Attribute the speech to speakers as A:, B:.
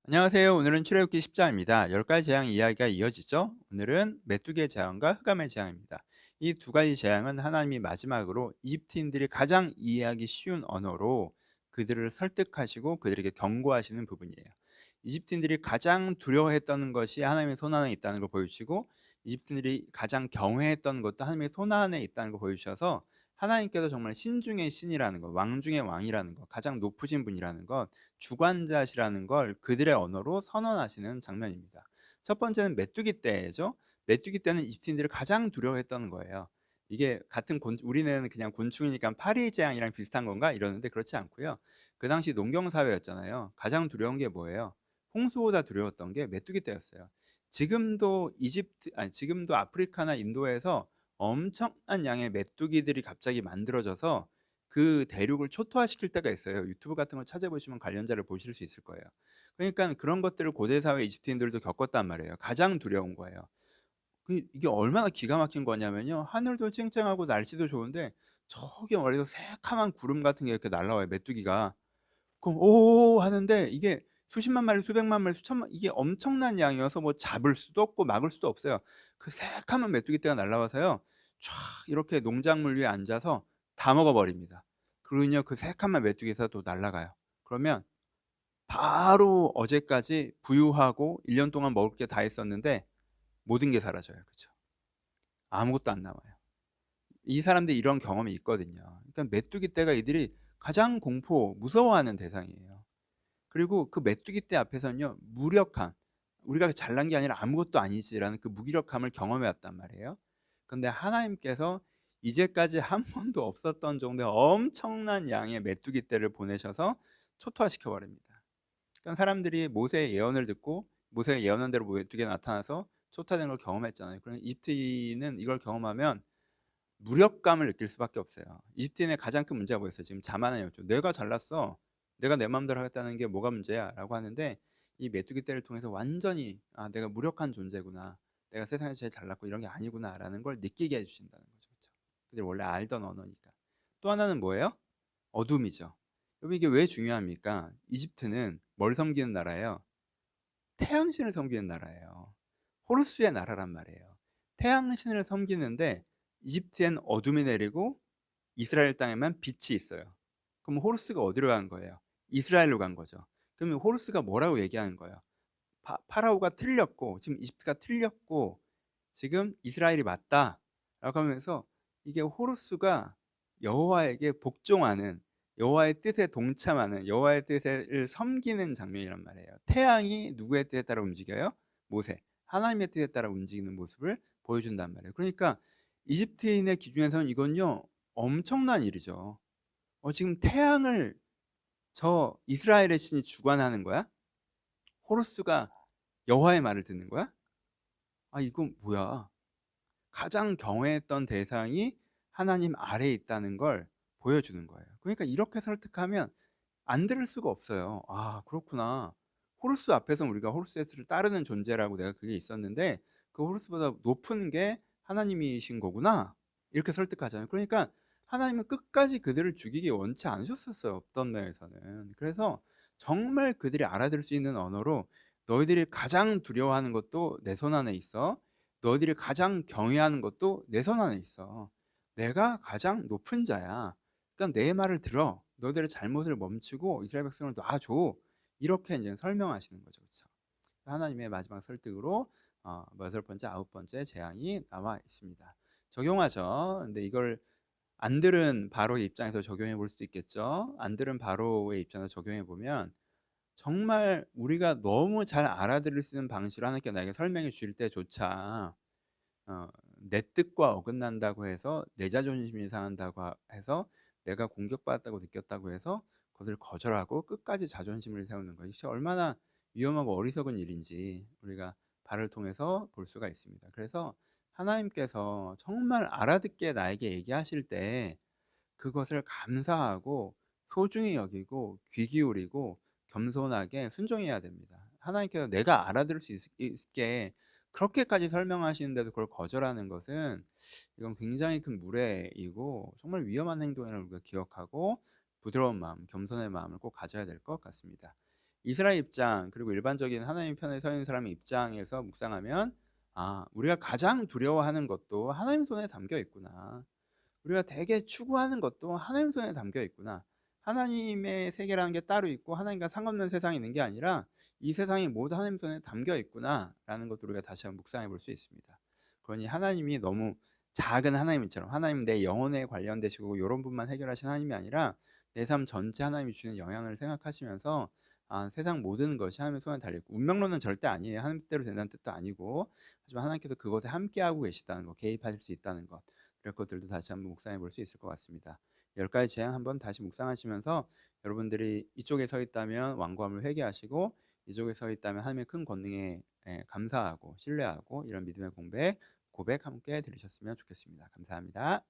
A: 안녕하세요. 오늘은 출애굽기 10장입니다. 10가지 재앙 이야기가 이어지죠. 오늘은 메뚜기의 재앙과 흑암의 재앙입니다. 이 두 가지 재앙은 하나님이 마지막으로 이집트인들이 가장 이해하기 쉬운 언어로 그들을 설득하시고 그들에게 경고하시는 부분이에요. 이집트인들이 가장 두려워했던 것이 하나님의 손안에 있다는 걸 보여주시고, 이집트인들이 가장 경외했던 것도 하나님의 손안에 있다는 걸 보여주셔서, 하나님께서 정말 신 중의 신이라는 것, 왕 중의 왕이라는 것, 가장 높으신 분이라는 것, 주관자시라는 걸 그들의 언어로 선언하시는 장면입니다. 첫 번째는 메뚜기 떼죠. 메뚜기 떼는 이집트인들이 가장 두려워했던 거예요. 이게 같은 우리는 그냥 곤충이니까 파리 재앙이랑 비슷한 건가 이러는데, 그렇지 않고요. 그 당시 농경 사회였잖아요. 가장 두려운 게 뭐예요? 홍수보다 두려웠던 게 메뚜기 떼였어요. 지금도 아프리카나 인도에서 엄청난 양의 메뚜기들이 갑자기 만들어져서 그 대륙을 초토화시킬 때가 있어요. 유튜브 같은 거 찾아보시면 관련자를 보실 수 있을 거예요. 그러니까 그런 것들을 고대 사회 이집트인들도 겪었단 말이에요. 가장 두려운 거예요. 이게 얼마나 기가 막힌 거냐면요. 하늘도 쨍쨍하고 날씨도 좋은데 저기 멀리서 새카만 구름 같은 게 이렇게 날라와요, 메뚜기가. 그럼 "오." 하는데, 이게 수십만 마리, 수백만 마리, 수천만, 이게 엄청난 양이어서 뭐 잡을 수도 없고 막을 수도 없어요. 그 새카만 메뚜기떼가 날라와서요, 歘 이렇게 농작물 위에 앉아서 다 먹어 버립니다. 그러면요, 그 새카만 메뚜기에서 또 날아가요. 그러면 바로 어제까지 부유하고 1년 동안 먹을 게 다 있었는데 모든 게 사라져요. 그쵸. 아무것도 안 남아요. 이 사람들이 이런 경험이 있거든요. 그러니까 메뚜기떼가 이들이 가장 무서워하는 대상이에요. 그리고 그 메뚜기 떼 앞에서는요, 무력함, 우리가 잘난 게 아니라 아무것도 아니지라는 그 무기력함을 경험해 왔단 말이에요. 근데 하나님께서 이제까지 한 번도 없었던 정도의 엄청난 양의 메뚜기 떼를 보내셔서 초토화시켜 버립니다. 그러니까 사람들이 모세의 예언을 듣고 모세가 예언한 대로 메뚜기가 나타나서 초토화된 걸 경험했잖아요. 그럼 이집트인은 이걸 경험하면 무력감을 느낄 수밖에 없어요. 이집트인의 가장 큰 문제가 뭐였어요? 지금 자만이었죠. "내가 잘났어. 내가 내 마음대로 하겠다는 게 뭐가 문제야?"라고 하는데, 이 메뚜기 떼를 통해서 완전히 '아, 내가 무력한 존재구나. 내가 세상에서 제일 잘났고 이런 게 아니구나.'라는 걸 느끼게 해 주신다는 거죠. 그쵸. 그들이 원래 알던 언어니까. 또 하나는 뭐예요? 어둠이죠. 여러분, 이게 왜 중요합니까? 이집트는 뭘 섬기는 나라예요? 태양신을 섬기는 나라예요. 호루스의 나라란 말이에요. 태양신을 섬기는데 이집트엔 어둠이 내리고 이스라엘 땅에만 빛이 있어요. 그럼 호루스가 어디로 간 거예요? 이스라엘로 간 거죠. 그러면 호루스가 뭐라고 얘기하는 거예요? 파라오가 틀렸고 지금 이집트가 틀렸고 지금 이스라엘이 맞다라고 하면서, 이게 호루스가 여호와에게 복종하는, 여호와의 뜻에 동참하는, 여호와의 뜻을 섬기는 장면이란 말이에요. 태양이 누구의 뜻에 따라 움직여요? 모세, 하나님의 뜻에 따라 움직이는 모습을 보여준단 말이에요. 그러니까 이집트인의 기준에서는 이건요, 엄청난 일이죠. 지금 태양을 저 이스라엘의 신이 주관하는 거야? 호루스가 여호와의 말을 듣는 거야? 아, 이건 뭐야? 가장 경외했던 대상이 하나님 아래에 있다는 걸 보여주는 거예요. 그러니까 이렇게 설득하면 안 들을 수가 없어요. '아, 그렇구나. 호루스 앞에서는 우리가 호루스를 따르는 존재라고 내가 그게 있었는데 그 호루스보다 높은 게 하나님이신 거구나.' 이렇게 설득하잖아요. 그러니까 하나님은 끝까지 그들을 죽이기 원치 않으셨었어요, 어떤 면에서는. 그래서 정말 그들이 알아들을 수 있는 언어로 "너희들이 가장 두려워하는 것도 내 손 안에 있어. 너희들이 가장 경외하는 것도 내 손 안에 있어. 내가 가장 높은 자야. 그러니까 내 말을 들어. 너희들의 잘못을 멈추고 이스라엘 백성을 놔줘." 이렇게 이제 설명하시는 거죠. 그렇죠? 하나님의 마지막 설득으로 여덟 번째, 아홉 번째 재앙이 나와 있습니다. 적용하죠. 근데 이걸 안 들은 바로의 입장에서 적용해 볼 수 있겠죠. 안 들은 바로의 입장에서 적용해 보면, 정말 우리가 너무 잘 알아들을 수 있는 방식으로 하나님께 나에게 설명해 주실 때조차 내 뜻과 어긋난다고 해서, 내 자존심이 상한다고 해서, 내가 공격받았다고 느꼈다고 해서 그것을 거절하고 끝까지 자존심을 세우는 것이 얼마나 위험하고 어리석은 일인지 우리가 발을 통해서 볼 수가 있습니다. 그래서 하나님께서 정말 알아듣게 나에게 얘기하실 때 그것을 감사하고 소중히 여기고 귀 기울이고 겸손하게 순종해야 됩니다. 하나님께서 내가 알아들을 수 있게 그렇게까지 설명하시는데도 그걸 거절하는 것은, 이건 굉장히 큰 무례이고 정말 위험한 행동이라는 걸 우리가 기억하고 부드러운 마음, 겸손의 마음을 꼭 가져야 될 것 같습니다. 이스라엘 입장 그리고 일반적인 하나님 편에 서 있는 사람의 입장에서 묵상하면 '아 우리가 가장 두려워하는 것도 하나님 손에 담겨 있구나. 우리가 되게 추구하는 것도 하나님 손에 담겨 있구나. 하나님의 세계라는 게 따로 있고 하나님과 상관없는 세상이 있는 게 아니라 이 세상이 모두 하나님 손에 담겨 있구나.'라는 것도 우리가 다시 한번 묵상해 볼 수 있습니다. 그러니 하나님이 너무 작은 하나님처럼 하나님 내 영혼에 관련되시고 요런 분만 해결하신 하나님이 아니라 내 삶 전체 하나님이 주는 영향을 생각하시면서 세상 모든 것이 하나님의 손에 달려 있고 운명론은 절대 아니에요. 하나님 뜻대로 된다는 뜻도 아니고 하지만 하나님께서 그것에 함께하고 계시다는 것, 개입하실 수 있다는 것 이런 것들도 다시 한번 묵상해 볼 수 있을 것 같습니다. 10가지 재앙 한번 다시 묵상하시면서 여러분들이 이쪽에 서 있다면 완고함을 회개하시고 이쪽에 서 있다면 하나님의 큰 권능에 감사하고 신뢰하고 이런 믿음의 고백 함께 들으셨으면 좋겠습니다. 감사합니다.